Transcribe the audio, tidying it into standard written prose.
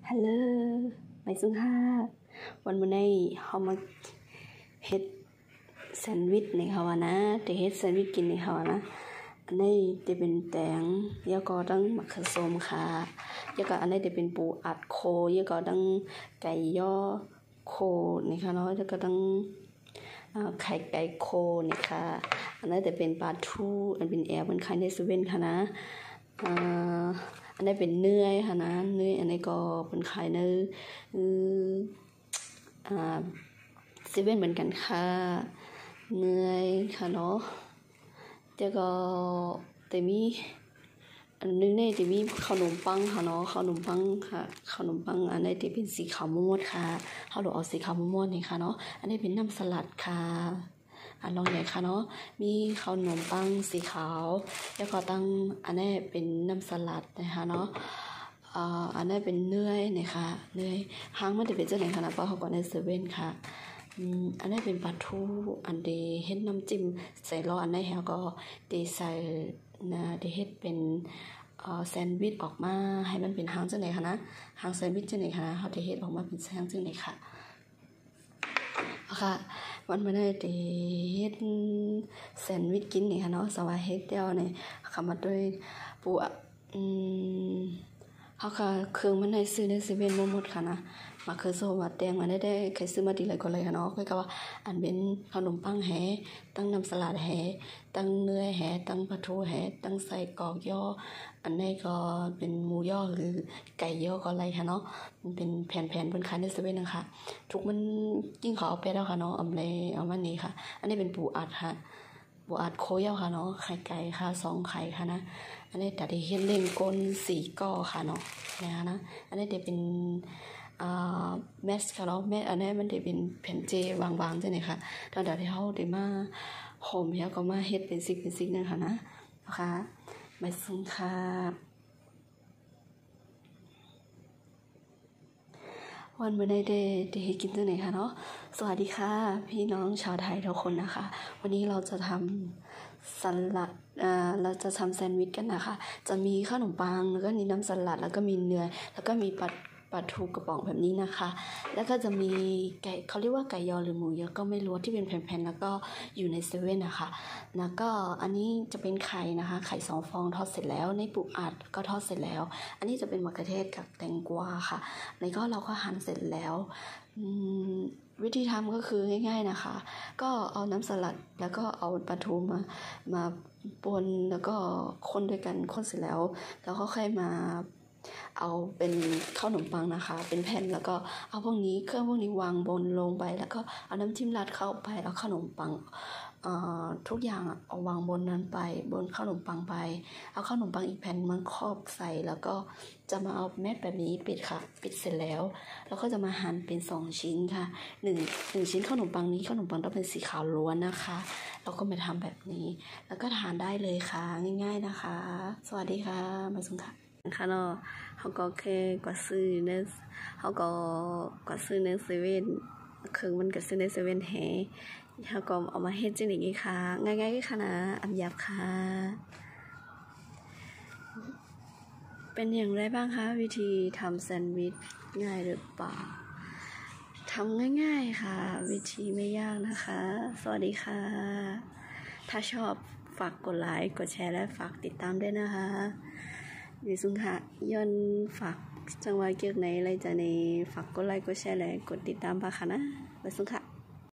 ฮัลโหลไม่ซุ่งค่ะวันมื้อนี้เฮามาเฮ็ดแซนด์วิชนี่ค่ะว่านะแต่เฮ็ดแซนด์วิชกินนี่ค่ะว่านะอันนี้จะเป็นแตงแล้วก็ตั้งมะเขือส้มค่ะแล้วก็อันนี้จะเป็นปูอัดโคแล้วก็ตั้งไก่ย่อโคนี่ค่ะเนาะแล้วก็ตั้งไข่ไก่โคนี่ค่ะอันนี้จะเป็นปลาทูอันเป็นแอร์เป็นไข่ในเซเว่นค่ะนะอันนี้เป็นเนื้อค่ะนะเนื้ออันนี้ก็เป็นไข่ในเซเว่นเหมือนกันค่ะเนื้อค่ะเนาะแล้วก็จะมีอันนึงเนี่ยจะมีขนมปังค่ะเนาะขนมปังค่ะขนมปังอันนี้จะเป็นสีขาวม่วงค่ะเขาดูเอาสีขาวม่วงนี่ค่ะเนาะอันนี้เป็นน้ำสลัดค่ะลองใหญ่ค่ะเนาะมีขนมปังสีขาวแล้วก็ตั้งอันนี้เป็นน้ำสลัดนะคะเนาะอันนี้เป็นเนื้อนะคะเนื้อหางมันจะเป็นเจ้าไหนค่ะนะเพราะเขาก่อนในเซเว่นค่ะอันนี้เป็นปลาทูอันเดเฮ็ดน้ำจิ้มใส่ล้ออันนี้แล้วก็เดใส่นะเดเฮ็ดเป็นแซนด์วิชออกมาให้มันเป็นหางจังไหนค่ะนะหางแซนด์วิชจังไหนค่ะนะเขาจะเฮ็ดออกมาเป็นหางจังไหนค่ะค่ะวันมื้อนี้เดเฮ็ดแซนด์วิชกินนี่ค่ะเนาะสวัสดีเฮ็ดเดียวนี่เข้ามาด้วยปูเฮาค่ะเครื่องมันได้ซื้อในเซเว่นบ่หมดค่ะนะมาคือโซมาแตงมาได้ใครซื้อมาดีเลยก็เลยค่ะเนาะคือก็ว่าอันเป็นขนมปังแหตั้งน้ำสลัดแหตั้งเนื้อแหตั้งปลาทูแหตั้งใส่กรอกย่ออันนี้ก็เป็นหมูย่อหรือไก่ย่อก็อะไรค่ะเนาะมันเป็นแผ่นๆเพิ่นขายในเซเว่นนะคะทุกมันยิ่งเขาเอาไปแล้วค่ะเนาะเอามานี่ค่ะอันนี้เป็นปูอัดค่ะปูอัดโคย่อค่ะเนาะไข่ไก่ค่ะ2ไข่ค่ะนะอันนี้แต่ที่เฮ็ดเล่งก้น4ก้อค่ะเนาะนะอันนี้จะเป็นแมสค่ะเนาะแมสอันนี้มันจะเป็นแผ่นเจวางๆจังได๋ค่ะตอนที่เฮาได้มาห่มแล้วก็มาเฮ็ดเป็นซิกๆนั่นค่ะนะคะไม่ซึ้งค่ะวันมื้อนี้ได้เฮ็ดกินจังได๋ค่ะเนาะสวัสดีค่ะพี่น้องชาวไทยทุกคนนะคะวันนี้เราจะทำสลัดเราจะทำแซนด์วิชกันนะคะจะมีขนมปังแล้วก็มีน้ำสลัดแล้วก็มีเนื้อแล้วก็มีปลาทูกระป๋องแบบนี้นะคะแล้วก็จะมีไก่เขาเรียกว่าไก่ยอหรือหมูยอก็ไม่รู้ที่เป็นแผ่นๆแล้วก็อยู่ในเซเว่นนะคะแล้วก็อันนี้จะเป็นไข่นะคะไข่2ฟองทอดเสร็จแล้วในปูอัดก็ทอดเสร็จแล้วอันนี้จะเป็นมะเขือเทศกับแตงกวาค่ะแล้วก็เราก็หั่นเสร็จแล้ววิธีทำก็คือง่ายๆนะคะก็เอาน้ำสลัดแล้วก็เอาปลาทูมาปนแล้วก็คนด้วยกันคนเสร็จแล้วก็ค่อยมาเอาเป็นข้าวขนมปังนะคะเป็นแผ่นแล้วก็เอาเครื่องพวกนี้วางบนลงไปแล้วก็เอาน้ำจิ้มราดเข้าไปเอาขนมปังทุกอย่างเอาวางบนนั้นไปบนขนมปังไปเอาขนมปังอีกแผ่นมาครอบใส่แล้วก็จะมาเอาแมสแบบนี้ปิดค่ะปิดเสร็จแล้วก็จะมาหั่นเป็น2ชิ้นค่ะ1ชิ้นขนมปังนี้ขนมปังต้องเป็นสีขาวล้วนนะคะเราก็มาทำแบบนี้แล้วก็ทานได้เลยค่ะง่ายๆนะคะสวัสดีค่ะมาสุงค่ะค่ะเนาะเขาก็แค่กดซื้อในเขาก็กดซื้อในเซเว่นเครื่องมันก็ซื้อในเซเว่นแฮเขาก็เอามาเฮ็ดจังนี้ค่ะง่ายๆค่ะนะอันหยาบค่ะเป็นอย่างไรบ้างคะวิธีทำแซนด์วิชง่ายหรือเปล่าทำง่ายๆค่ะวิธีไม่ยากนะคะสวัสดีค่ะถ้าชอบฝากกดไลค์กดแชร์และฝากติดตามด้วยนะคะดิสุงค่ะย้อนฝากจังหวะเกี่ยวกับไหนอะไรจะในฝากกดไลค์กดแชร์และกดติดตามป่ะคะนะดิสุงค่ะ